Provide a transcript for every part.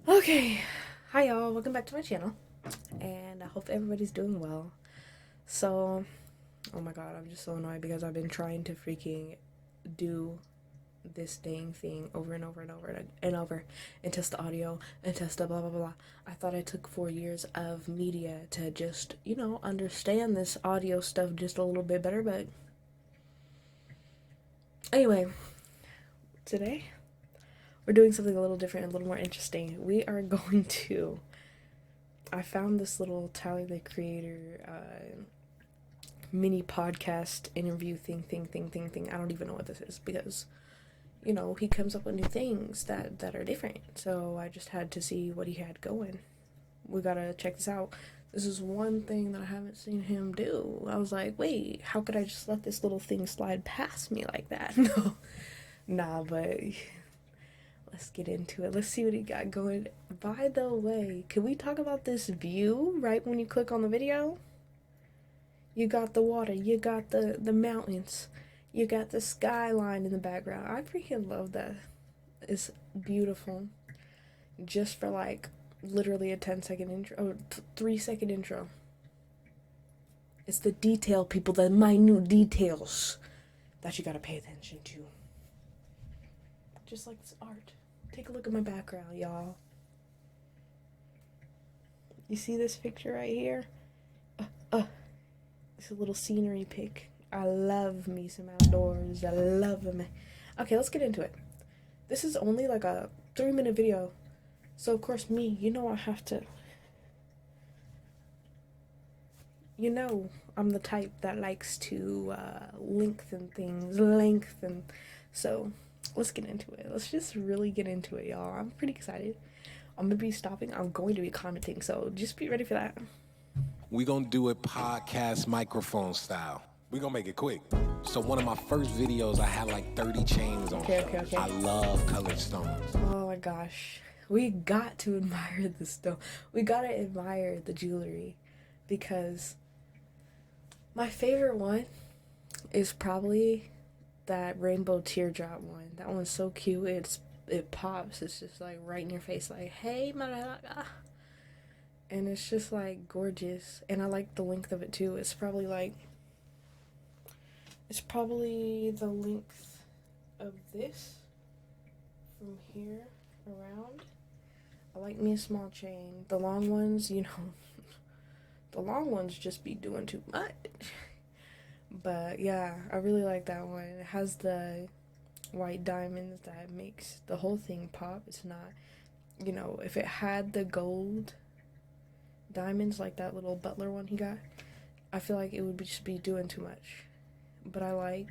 Okay, hi y'all, welcome back to my channel, and I hope everybody's doing well. So, oh my god, I'm just so annoyed because I've been trying to freaking do this dang thing over and over and over and over and test the audio and test the blah blah blah. I thought I took 4 years of media to just, understand this audio stuff just a little bit better, but anyway, today we're doing something a little different, a little more interesting. We are going to I found this little Tyler the Creator mini podcast interview thing. I don't even know what this is because, he comes up with new things that are different. So I just had to see what he had going. We gotta check this out. This is one thing that I haven't seen him do. I was like, wait, how could I just let this little thing slide past me like that? No, nah, but let's get into it. Let's see what he got going. By the way, can we talk about this view right when you click on the video? You got the water, you got the mountains, you got the skyline in the background. I freaking love that. It's beautiful. Just for like literally a 10-second intro, or 3-second intro. It's the detail, people, the minute details that you gotta pay attention to. Just like this art. Take a look at my background, y'all. You see this picture right here? It's a little scenery pic. I love me some outdoors. I love them. Okay, let's get into it. This is only like a 3-minute video. So, of course, I have to. I'm the type that likes to lengthen things. So, let's get into it. Let's just really get into it, y'all. I'm pretty excited. I'm going to be stopping. I'm going to be commenting. So, just be ready for that. We gonna do it podcast microphone style. We gonna make it quick. So one of my first videos, I had like 30 chains on. Okay. I love colored stones. Oh my gosh. We got to admire the stone. We gotta admire the jewelry. Because my favorite one is probably that rainbow teardrop one. That one's so cute. It pops. It's just like right in your face, like, hey, Malaga. And it's just like gorgeous. And I like the length of it too. It's probably the length of this from here around. I like me a small chain. The long ones, the long ones just be doing too much. But yeah, I really like that one. It has the white diamonds that makes the whole thing pop. It's not, if it had the gold diamonds like that little butler one he got, I feel like it would just be doing too much. But I like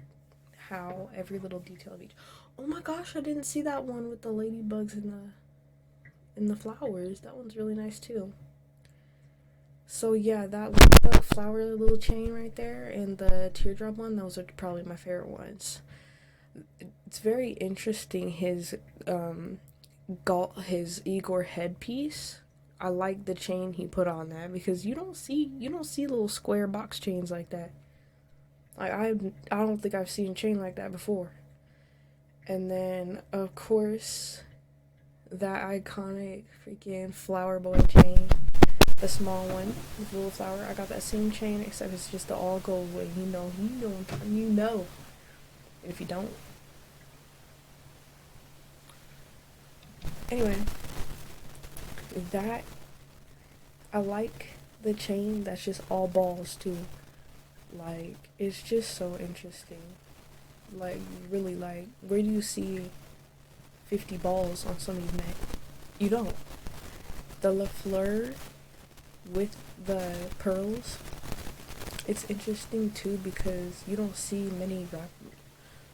how every little detail of each. Oh my gosh, I didn't see that one with the ladybugs and the flowers. That one's really nice too. So yeah, that ladybug flower little chain right there and the teardrop one, those are probably my favorite ones. It's very interesting his Igor headpiece. I like the chain he put on that because you don't see little square box chains like that. Like I don't think I've seen a chain like that before. And then of course that iconic freaking flower boy chain, the small one with the little flower. I got that same chain except it's just the all gold way. You know. And if you don't, anyway, that I like the chain that's just all balls too. Like, it's just so interesting. Like, really, like, where do you see 50 balls on somebody's neck? You don't. The LaFleur with the pearls, it's interesting too because you don't see many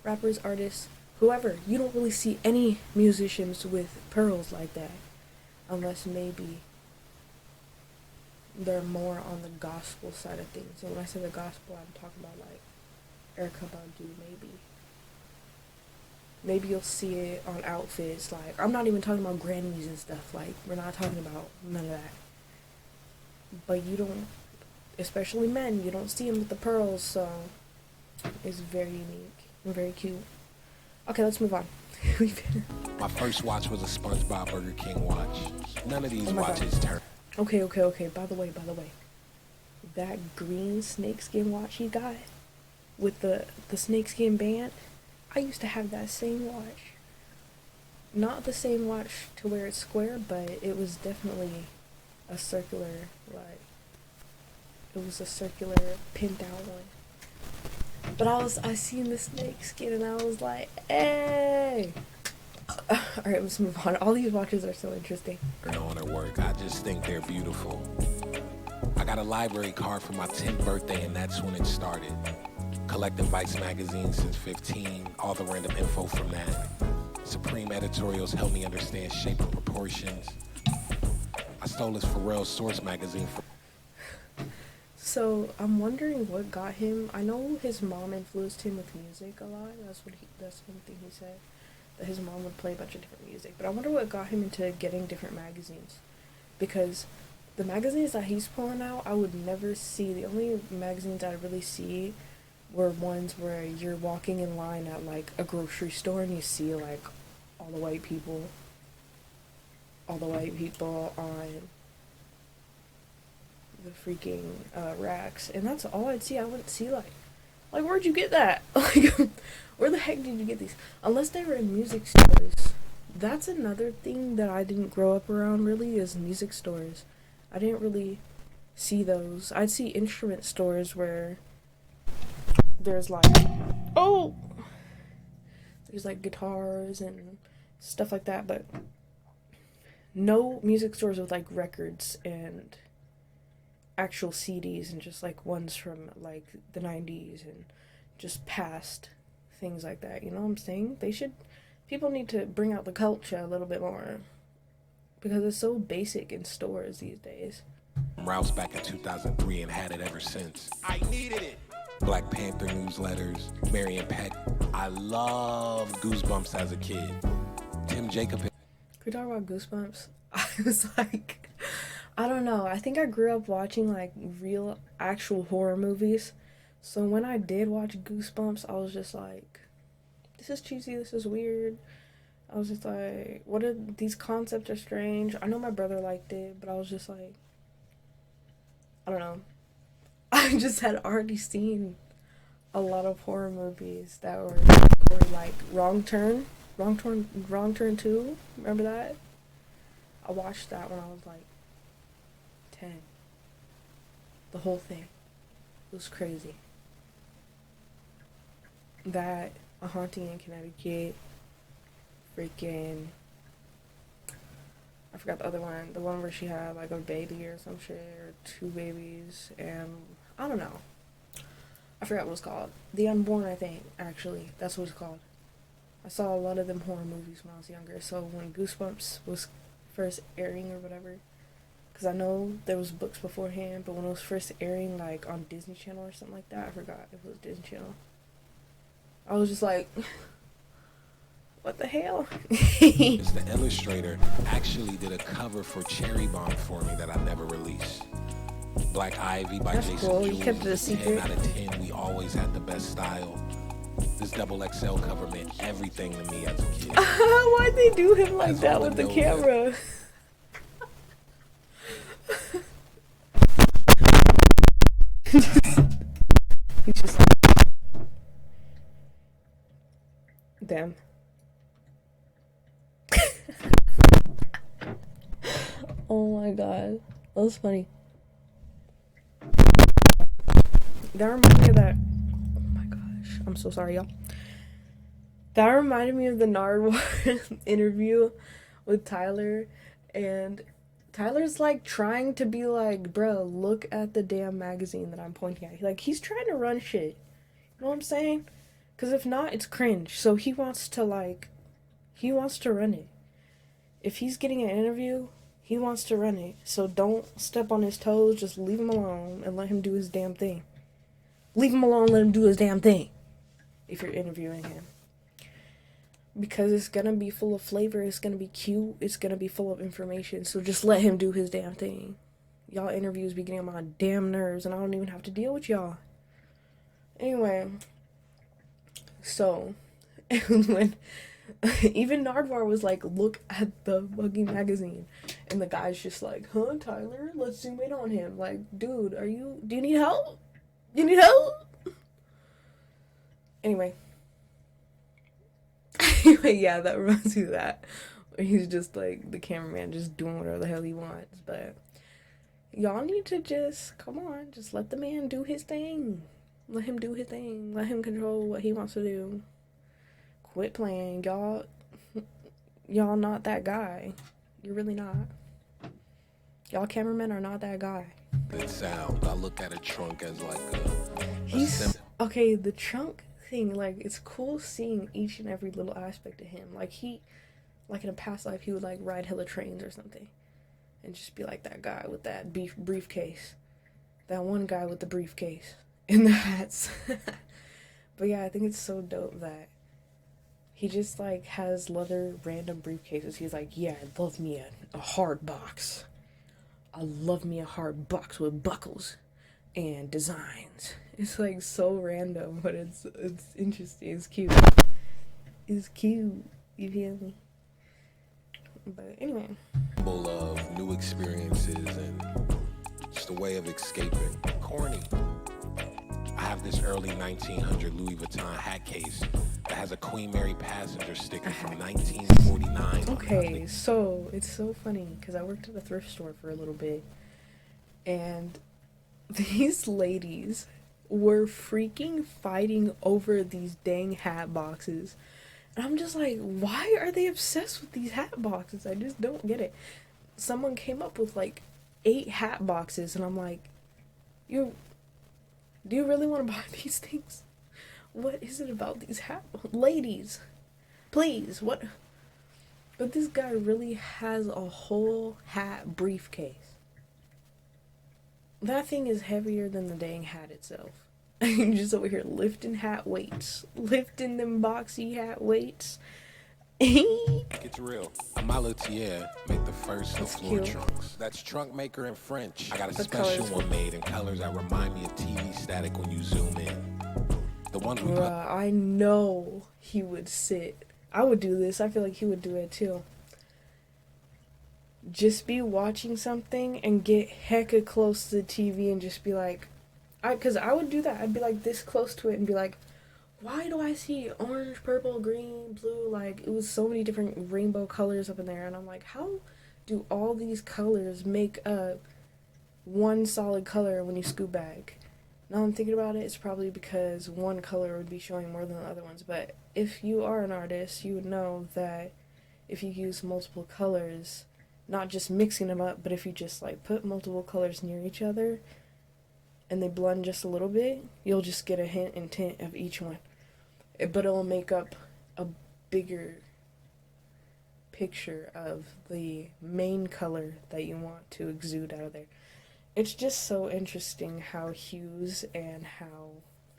rappers, artists, whoever. You don't really see any musicians with pearls like that. Unless maybe they're more on the gospel side of things. And when I say the gospel, I'm talking about like Erykah Badu, maybe. Maybe you'll see it on outfits. Like, I'm not even talking about Grammys and stuff. Like, we're not talking about none of that. But you don't, especially men, you don't see them with the pearls, so it's very unique and very cute. Okay, let's move on. My first watch was a SpongeBob Burger King watch. None of these Oh my God. watches turn. Okay. By the way, that green snakeskin watch he got with the snakeskin band, I used to have that same watch. Not the same watch to where it's square, but it was definitely a circular, like, it was a circular pinned out one. But I seen the snakeskin and I was like, hey. Alright, let's move on. All these watches are so interesting. On their work. I just think they're beautiful. I got a library card for my 10th birthday, and that's when it started. Collecting Vice magazine since 15, all the random info from that. Supreme editorials helped me understand shape and proportions. I stole this Pharrell Source magazine for. So I'm wondering what got him. I know his mom influenced him with music a lot. That's one thing he said, that his mom would play a bunch of different music. But I wonder what got him into getting different magazines, because the magazines that he's pulling out, I would never see. The only magazines I'd really see were ones where you're walking in line at like a grocery store and you see like all the white people on the freaking racks, and that's all I'd see. I wouldn't see like where'd you get that? Like, where the heck did you get these? Unless they were in music stores. That's another thing that I didn't grow up around really, is music stores. I didn't really see those. I'd see instrument stores where there's like, oh, there's like guitars and stuff like that, but no music stores with like records and actual CDs, and just like ones from like the 90s and just past things like that. You know what I'm saying? People need to bring out the culture a little bit more, because it's so basic in stores these days. Rouse back in 2003 and had it ever since. I needed it. Black Panther newsletters, Marion Peck. I loved Goosebumps as a kid. Tim Jacob. Can we talk about Goosebumps? I was like, I don't know. I think I grew up watching like real, actual horror movies. So when I did watch Goosebumps, I was just like, this is cheesy, this is weird. I was just like, what are these concepts are strange. I know my brother liked it, but I was just like, I don't know. I just had already seen a lot of horror movies that were like Wrong Turn 2. Remember that? I watched that when I was like 10. The whole thing. It was crazy. That, A Haunting in Connecticut, freaking, I forgot the other one. The one where she had like a baby or some shit, or two babies, and I don't know. I forgot what it's called. The Unborn, I think, actually. That's what it's called. I saw a lot of them horror movies when I was younger, so when Goosebumps was first airing or whatever, because I know there was books beforehand, but when it was first airing like on Disney Channel or something like that, I forgot if it was Disney Channel, I was just like, what the hell? It's the illustrator actually did a cover for Cherry Bomb for me that I never released. Black Ivy by That's Jason cool. Jules. You kept it a secret. 10 out of 10. We always had the best style. This double XL cover meant everything to me as a kid. Why'd they do him like That's that all with the I know, camera? He's just damn. Oh my god, that was funny. That reminded me of that. Oh my gosh, I'm so sorry, y'all. That reminded me of the Nardwuar interview with Tyler, and Tyler's like trying to be like, bro, look at the damn magazine that I'm pointing at. Like, he's trying to run shit. You know what I'm saying? Because if not, it's cringe. So he wants to run it. If he's getting an interview, he wants to run it. So don't step on his toes. Just leave him alone and let him do his damn thing. Leave him alone, let him do his damn thing. If you're interviewing him. Because it's gonna be full of flavor, it's gonna be cute, it's gonna be full of information. So just let him do his damn thing. Y'all interviews be getting on my damn nerves, and I don't even have to deal with y'all. Anyway, so And when even Nardwar was like, look at the fucking magazine. And the guy's just like, huh, Tyler, let's zoom in on him. Like, dude, do you need help? You need help? Anyway. Yeah, that reminds me of that. He's just like the cameraman just doing whatever the hell he wants. But y'all need to just, come on, just let the man do his thing. Let him do his thing. Let him control what he wants to do. Quit playing. Y'all not that guy. You're really not. Y'all cameramen are not that guy. Good sound. I look at a trunk as like okay, the trunk thing, like, it's cool seeing each and every little aspect of him. Like, in a past life, he would, like, ride hella trains or something. And just be like that guy with that briefcase. That one guy with the briefcase. And the hats. But yeah, I think it's so dope that he just, like, has leather random briefcases. He's like, yeah, I love me a hard box. I love me a hard box with buckles and designs. It's, like, so random, but it's interesting. It's cute. It's cute. You feel me? But anyway. symbol of new experiences and just a way of escaping. Corny. I have this early 1900 Louis Vuitton hat case that has a Queen Mary passenger sticker from 1949. Okay, so it's so funny because I worked at a thrift store for a little bit, and these ladies were freaking fighting over these dang hat boxes. And I'm just like, why are they obsessed with these hat boxes? I just don't get it. Someone came up with like 8 hat boxes, and I'm like, do you really want to buy these things? What is it about these ladies? Please, what? But this guy really has a whole hat briefcase. That thing is heavier than the dang hat itself. I'm just over here lifting hat weights. Lifting them boxy hat weights. It's real. Malatier make the first floor trunks. That's trunk maker in French. I got a special one made in colors that remind me of TV static when you zoom in. The ones we I know he would sit. I would do this. I feel like he would do it too. Just be watching something and get hecka close to the TV and just be like, because I would do that. I'd be like this close to it and be like, why do I see orange, purple, green, blue? Like, it was so many different rainbow colors up in there. And I'm like, how do all these colors make up one solid color when you scoop back? Now I'm thinking about it, it's probably because one color would be showing more than the other ones. But if you are an artist, you would know that if you use multiple colors, not just mixing them up, but if you just like put multiple colors near each other and they blend just a little bit, you'll just get a hint and tint of each one. But it'll make up a bigger picture of the main color that you want to exude out of there. It's just so interesting how hues and how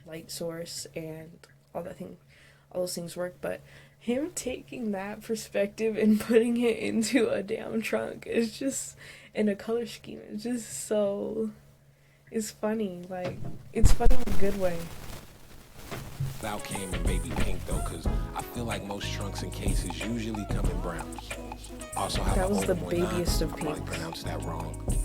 light source and all those things work. But him taking that perspective and putting it into a damn trunk is just, in a color scheme, it's just so, it's funny. Like, it's funny in a good way. Out came in baby pink though, because I feel like most trunks and cases usually come in browns. Also have that was the babiest of pinks. I probably pronounced that wrong.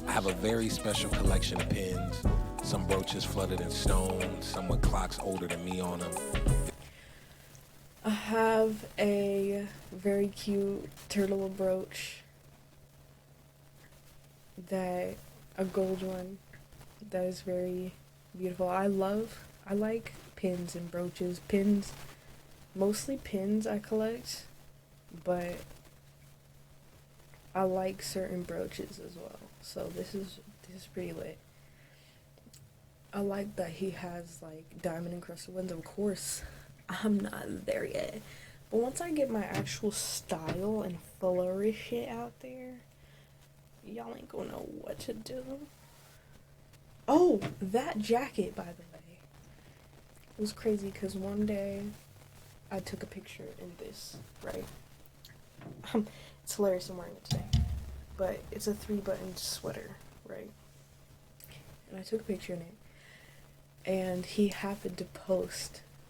I have a very special collection of pins. Some brooches flooded in stone, some with clocks older than me on them. I have a very cute turtle brooch, a gold one, that is very beautiful. I like pins and brooches. Mostly pins I collect, but I like certain brooches as well. So this is pretty lit. I like that he has like diamond encrusted ones. Of course, I'm not there yet. But once I get my actual style and flourish it out there, y'all ain't gonna know what to do. Oh, that jacket, by the way. It was crazy because one day I took a picture in this, right? It's hilarious I'm wearing it today. But it's a 3-button sweater, right? And I took a picture in it. And he happened to post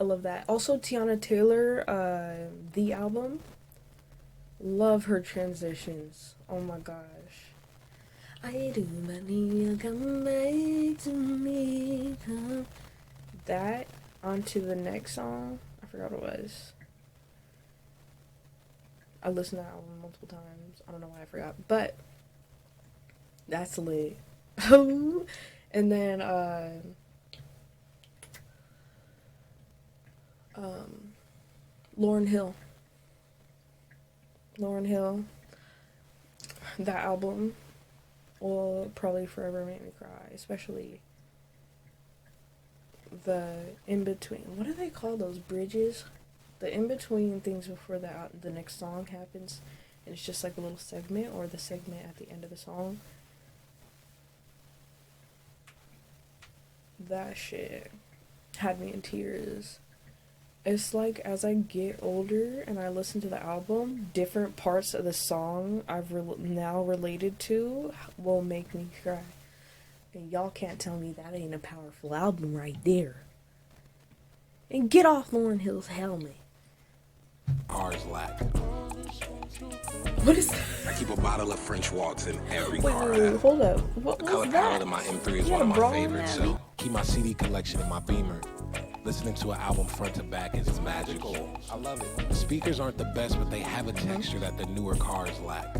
I love that. Also, Tiana Taylor, the album. Love her transitions. Oh my gosh. I do but need you come back to me. Come. That onto the next song. I forgot what it was. I listened to that album multiple times. I don't know why I forgot. But that's lit. And then Lauryn Hill. Lauryn Hill. That album will probably forever make me cry, especially the in between. What do they call those bridges? The in between things before the next song happens, and it's just like a little segment or the segment at the end of the song. That shit had me in tears. It's like as I get older and I listen to the album, different parts of the song I've now related to will make me cry. And y'all can't tell me that ain't a powerful album right there. And get off Lauryn Hill's helmet. Cars lack. What is that? I keep a bottle of French Waltz in every Wait, car. hold up. What The was color that? palette of my M3 is You one of got a bra my on favorites, that? so keep my CD collection in my Beamer. Listening to an album front to back is magical. I love it. The speakers aren't the best, but they have a texture that the newer cars lack.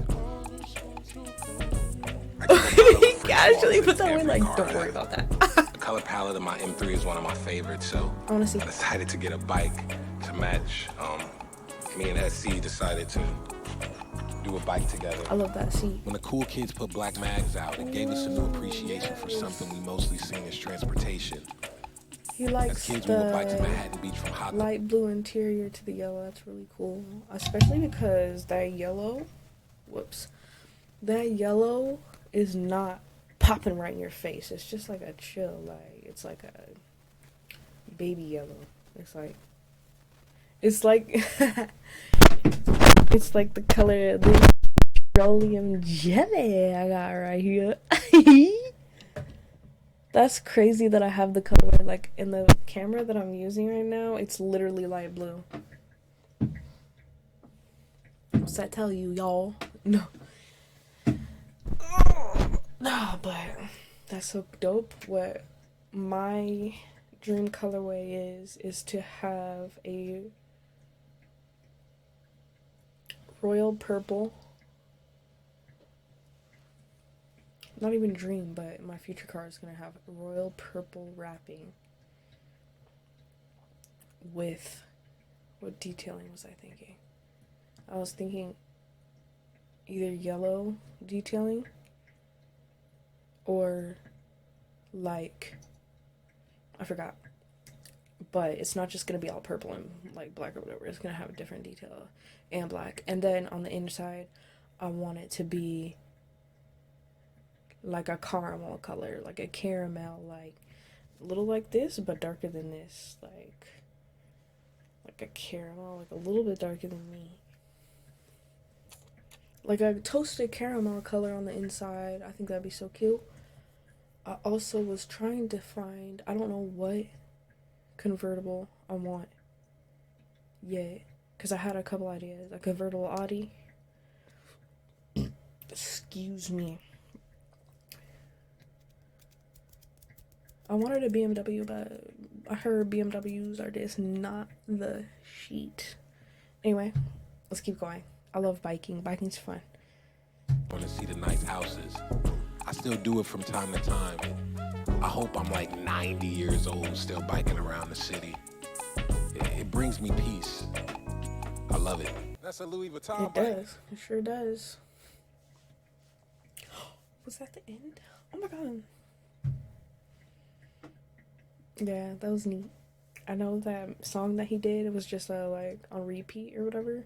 He casually put that way like, don't worry about that. The color palette of my M3 is one of my favorites, so I wanna see. I decided to get a bike to match. Me and SC decided to do a bike together. I love that seat. When the cool kids put black mags out, it gave us a new appreciation for something we mostly seen as transportation. He As likes kids, we would bike to the Manhattan Beach from Hot light blue interior to the yellow. That's really cool. Especially because that yellow is not popping right in your face. It's just like a chill, like it's like a baby yellow. It's like it's like the color of this petroleum jelly I got right here. That's crazy that I have the colorway, like, in the camera that I'm using right now, it's literally light blue. What's that tell you, y'all? No. No, but that's so dope. What my dream colorway is to have a royal purple. Not even dream, but my future car is gonna have royal purple wrapping with what detailing was I thinking? I was thinking either yellow detailing or like I forgot. But it's not just gonna be all purple and like black or whatever. It's gonna have a different detail and black. And then on the inside, I want it to be like a caramel color, like a caramel, like a little like this, but darker than this, like a caramel, like a little bit darker than me, like a toasted caramel color on the inside. I think that'd be so cute. I also was trying to find, I don't know what convertible I want yet, because I had a couple ideas. A convertible Audi. Excuse me. I wanted a BMW, but I heard BMWs are just not the sheet. Anyway, let's keep going. I love biking. Biking's fun. Want to see the nice houses. I still do it from time to time. I hope I'm like 90 years old still biking around the city. It brings me peace. I love it. That's a Louis Vuitton It does. It sure does. Was that the end? Oh my god. Yeah, that was neat. I know that song that he did, it was just like on repeat or whatever.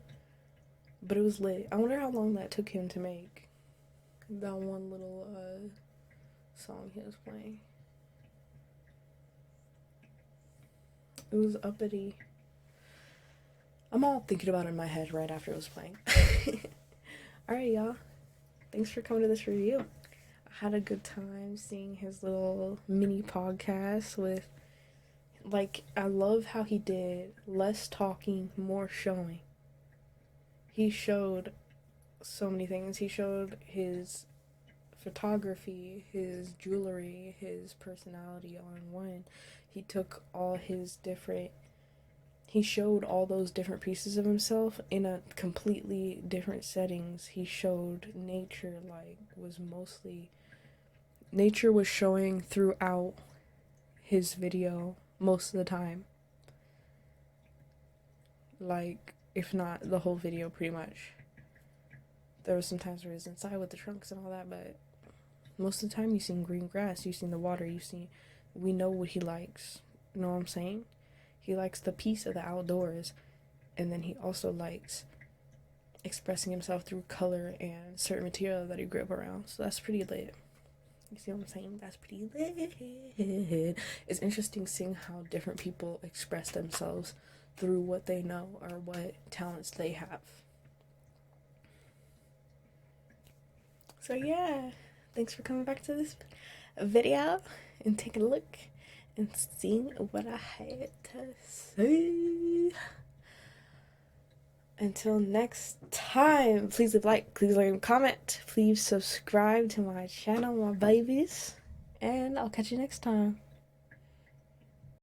But it was lit. I wonder how long that took him to make that one little song he was playing. It was uppity. I'm all thinking about it in my head right after it was playing. Alright, y'all. Thanks for coming to this review. I had a good time seeing his little mini podcast with Like, I love how he did less talking, more showing. He showed so many things. He showed his photography, his jewelry, his personality all in one. He took all his different, he showed all those different pieces of himself in a completely different settings. He showed nature, like, was mostly, nature was showing throughout his video most of the time. Like, if not the whole video, pretty much. There was some times where he was inside with the trunks and all that, but most of the time you seen green grass, you seen the water, you see, we know what he likes. You know what I'm saying? He likes the peace of the outdoors, and then he also likes expressing himself through color and certain material that he grew up around. So that's pretty lit. You see what I'm saying? That's pretty lit. It's interesting seeing how different people express themselves through what they know or what talents they have. So yeah, thanks for coming back to this video and taking a look and seeing what I had to say. Until next time, please leave a like, please leave a comment, please subscribe to my channel, my babies, and I'll catch you next time.